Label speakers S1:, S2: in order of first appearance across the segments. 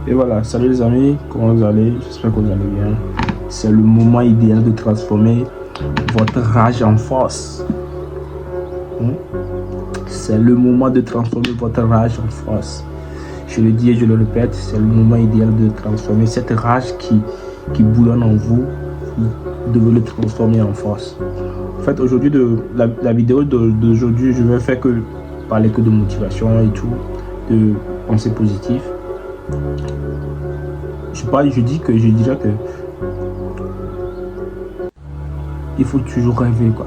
S1: Et voilà, salut les amis, comment vous allez? J'espère que vous allez bien. C'est le moment idéal de transformer votre rage en force. Hein? C'est le moment de transformer votre rage en force. Je le dis et je le répète, c'est le moment idéal de transformer cette rage qui bouillonne en vous. Vous devez le transformer en force. En fait, aujourd'hui, la vidéo d'aujourd'hui, je vais faire que parler que de motivation et tout, de pensée positive. Je dirais que il faut toujours rêver, quoi.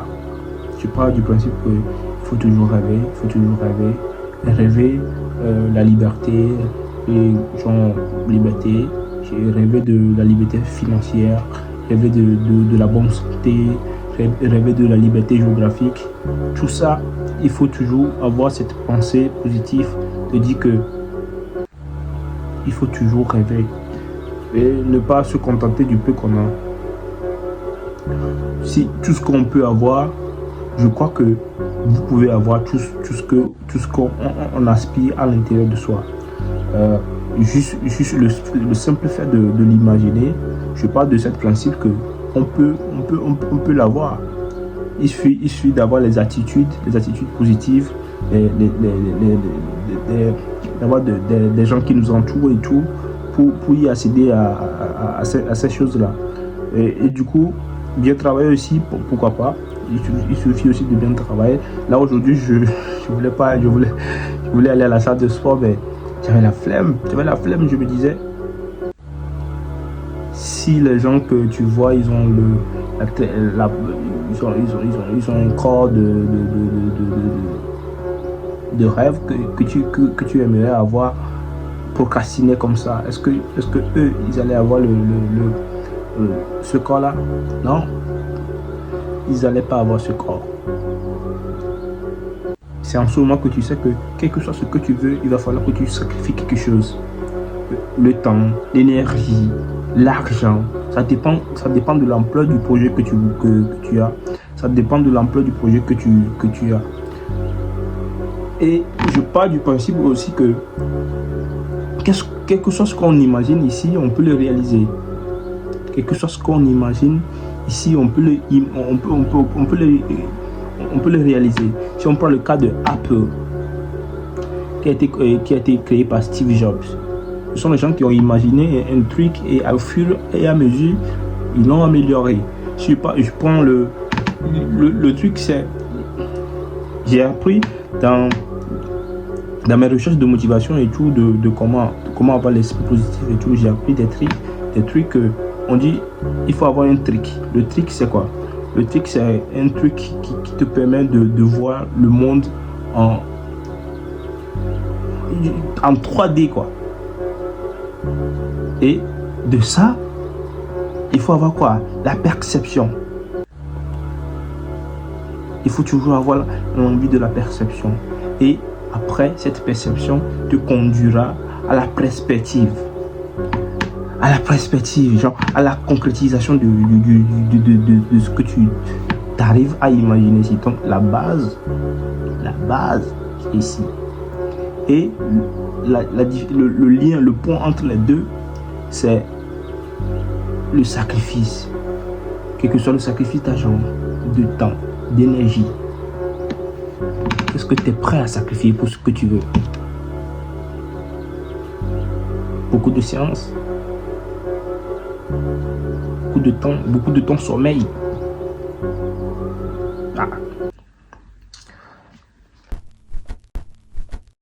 S1: Je parle du principe que il faut toujours rêver, rêver la liberté, et genre liberté. J'ai rêvé de la liberté financière, rêver de la bonne santé, rêver de la liberté géographique. Tout ça, il faut toujours avoir cette pensée positive de dire que il faut toujours rêver et ne pas se contenter du peu qu'on a. Si tout ce qu'on peut avoir, je crois que vous pouvez avoir tout ce qu'on aspire à l'intérieur de soi. Juste le simple fait de l'imaginer, je parle de ce principe que on peut l'avoir. Il suffit d'avoir les attitudes positives, d'avoir des gens qui nous entourent et tout, pour y accéder à ces choses-là. Et du coup, bien travailler aussi, pourquoi pas. Il suffit aussi de bien travailler. Là aujourd'hui, je voulais aller à la salle de sport, mais j'avais la flemme. Je me disais, si les gens que tu vois, ils ont ils ont un corps de rêve que tu aimerais avoir, procrastiné comme ça, est-ce que eux, ils allaient avoir ce corps-là? Non, ils n'allaient pas avoir ce corps. C'est en ce moment que tu sais que quel que soit ce que tu veux, il va falloir que tu sacrifies quelque chose. Le temps, l'énergie, l'argent, ça dépend de l'ampleur du projet que tu as. Ça dépend de l'ampleur du projet que tu as. Et je pars du principe aussi que quelque chose qu'on imagine ici, on peut le réaliser. Quelque chose qu'on imagine ici, on peut le réaliser. Si on prend le cas de Apple, qui a été créé par Steve Jobs, ce sont les gens qui ont imaginé un truc et au fur et à mesure, ils l'ont amélioré. Je prends le truc, c'est, j'ai appris dans mes recherches de motivation et tout, de comment avoir l'esprit positif et tout, j'ai appris des trucs on dit, il faut avoir un trick. Le trick, c'est quoi? Le trick, c'est un truc qui te permet de voir le monde en 3D, quoi. Et de ça, il faut avoir quoi? La perception. Il faut toujours avoir l'envie de la perception. Et après, cette perception te conduira à la perspective. Genre à la concrétisation de ce que tu arrives à imaginer. Donc la base est ici. Et le lien, le point entre les deux, c'est le sacrifice. Quel que soit le sacrifice d'argent, de temps, d'énergie. Qu'est-ce que tu es prêt à sacrifier pour ce que tu veux? Beaucoup de séances, beaucoup de temps sommeil.